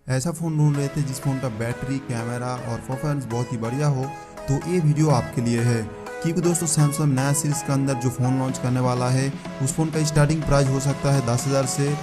ऐसा फ़ोन ढूंढ रहे थे जिस फ़ोन का बैटरी, कैमरा और परफॉर्मेंस बहुत ही बढ़िया हो, तो ये वीडियो आपके लिए है। क्योंकि दोस्तों सैमसंग नया सीरीज़ के अंदर जो फ़ोन लॉन्च करने वाला है, उस फ़ोन का स्टार्टिंग प्राइस हो सकता है 10,000 से।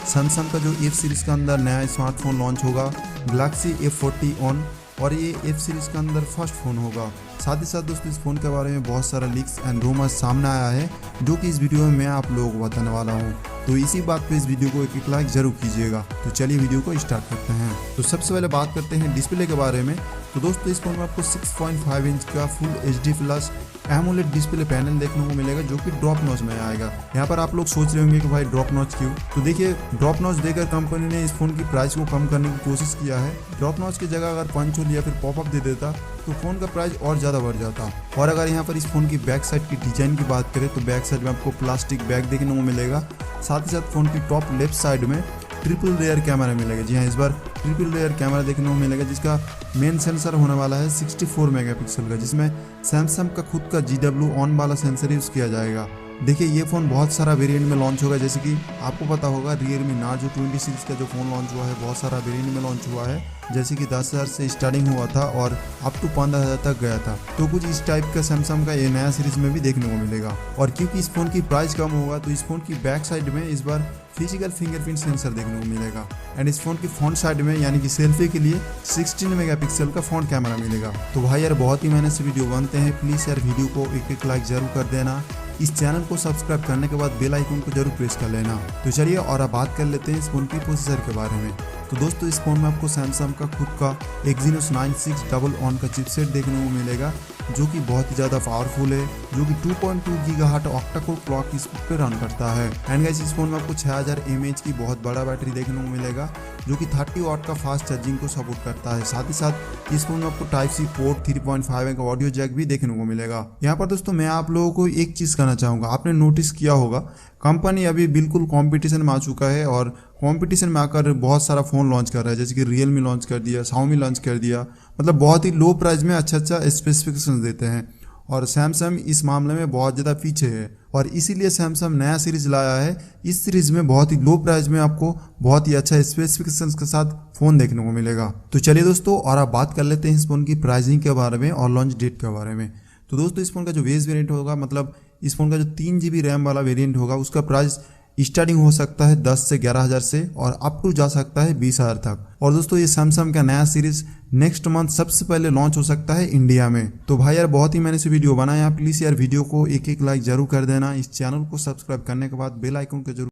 सैमसंग का जो F सीरीज़ के अंदर नया स्मार्टफोन लॉन्च होगा गैलेक्सी F41, और ये F सीरीज़ के अंदर फर्स्ट फ़ोन होगा। साथ ही साथ दोस्तों इस फ़ोन के बारे में बहुत सारा लीक्स एंड रूमर्स सामने आया है, जो कि इस वीडियो में मैं आप लोगों को बताने वाला हूँ। तो इसी बात पे इस वीडियो को एक लाइक जरूर कीजिएगा। तो चलिए वीडियो को स्टार्ट करते हैं। तो सबसे पहले बात करते हैं डिस्प्ले के बारे में। तो दोस्तों इस फोन में आपको 6.5 इंच का full HD plus AMOLED display panel देखने को मिलेगा, जो कि ड्रॉप नॉच में आएगा। यहाँ पर आप लोग सोच रहे होंगे कि भाई ड्रॉप नॉच क्यों? तो देखिए, ड्रॉप नॉच देकर कंपनी ने इस फोन की प्राइस को कम करने की कोशिश किया है। ड्रॉप नॉच की जगह अगर पंच होल या फिर पॉपअप दे देता तो फोन का प्राइस और ज़्यादा बढ़ जाता। और अगर यहाँ पर इस फोन की बैक साइड की डिजाइन की बात करें तो बैक साइड में आपको प्लास्टिक बैग देखने को मिलेगा। साथ ही साथ फोन की टॉप लेफ्ट साइड में ट्रिपल रेयर कैमरा मिलेगा। जी हाँ, इस बार ट्रिपल रेयर कैमरा देखने को मिलेगा, जिसका मेन सेंसर होने वाला है 64 मेगापिक्सल का, जिसमें सैमसंग का खुद का GW ऑन वाला सेंसर यूज़ किया जाएगा। देखिए, ये फ़ोन बहुत सारा वेरिएंट में लॉन्च होगा। जैसे कि आपको पता होगा Realme नार्जो 20 सीरीज़ का जो फ़ोन लॉन्च हुआ है, बहुत सारा वेरिएंट में लॉन्च हुआ है। जैसे कि 10,000 से स्टार्टिंग हुआ था और अप टू 15,000 तक गया था। तो कुछ इस टाइप का सैमसंग का ये नया सीरीज़ में भी देखने को मिलेगा। और क्योंकि इस फ़ोन की प्राइस कम होगा, तो इस फ़ोन की बैक साइड में इस बार फिजिकल फिंगरप्रिंट सेंसर देखने को मिलेगा। एंड इस फोन की फ्रंट साइड में यानी कि सेल्फी के लिए 16 मेगापिक्सल का फ्रंट कैमरा मिलेगा। तो भाई यार, बहुत ही मेहनत से वीडियो बनते हैं। प्लीज़ यार वीडियो को एक लाइक जरूर कर देना। इस चैनल को सब्सक्राइब करने के बाद बेल आइकन को जरूर प्रेस कर लेना। तो चलिए और अब बात कर लेते हैं इस फोन की प्रोसेसर के बारे में। तो दोस्तों इस फोन में आपको सैमसंग का खुद का Exynos 9600 का चिपसेट देखने को मिलेगा, जो कि बहुत ही ज़्यादा पावरफुल है, जो कि 2.2 गीगाहर्ट्ज़ ऑक्टा-कोर क्लॉक की स्पीड पे रन करता है। एंड गाइस, इस फोन में आपको 6000 mAh की बहुत बड़ा बैटरी देखने को मिलेगा, जो कि 30 वाट का फास्ट चार्जिंग को सपोर्ट करता है। साथ ही साथ इस फोन में आपको टाइप सी पोर्ट 3.5 का ऑडियो जैक भी देखने को मिलेगा। यहाँ पर दोस्तों मैं आप लोगों को एक चीज़ कहना चाहूँगा, आपने नोटिस किया होगा कंपनी अभी बिल्कुल कंपटीशन में आ चुका है, और कंपटीशन में आकर बहुत सारा फ़ोन लॉन्च कर रहा है। जैसे कि Realme लॉन्च कर दिया, Xiaomi लॉन्च कर दिया, मतलब बहुत ही लो प्राइस में अच्छा स्पेसिफिकेशन देते हैं। और सैमसंग इस मामले में बहुत ज़्यादा पीछे है, और इसीलिए सैमसंग नया सीरीज़ लाया है। इस सीरीज़ में बहुत ही लो प्राइस में आपको बहुत ही अच्छा स्पेसिफिकेशंस के साथ फ़ोन देखने को मिलेगा। तो चलिए दोस्तों और आप बात कर लेते हैं इस फ़ोन की प्राइसिंग के बारे में और लॉन्च डेट के बारे में। तो दोस्तों इस फ़ोन का जो बेस वेरिएंट होगा, मतलब इस फ़ोन का जो 3 GB रैम वाला वेरिएंट होगा, उसका प्राइस स्टार्टिंग हो सकता है 10 से 11,000 से, और अप टू जा सकता है 20,000 तक। और दोस्तों ये सैमसंग का नया सीरीज नेक्स्ट मंथ सबसे पहले लॉन्च हो सकता है इंडिया में। तो भाई यार, बहुत ही मैंने से वीडियो बनाया। प्लीज़ यार वीडियो को एक लाइक जरूर कर देना। इस चैनल को सब्सक्राइब करने के बाद बेल आइकन को जरूर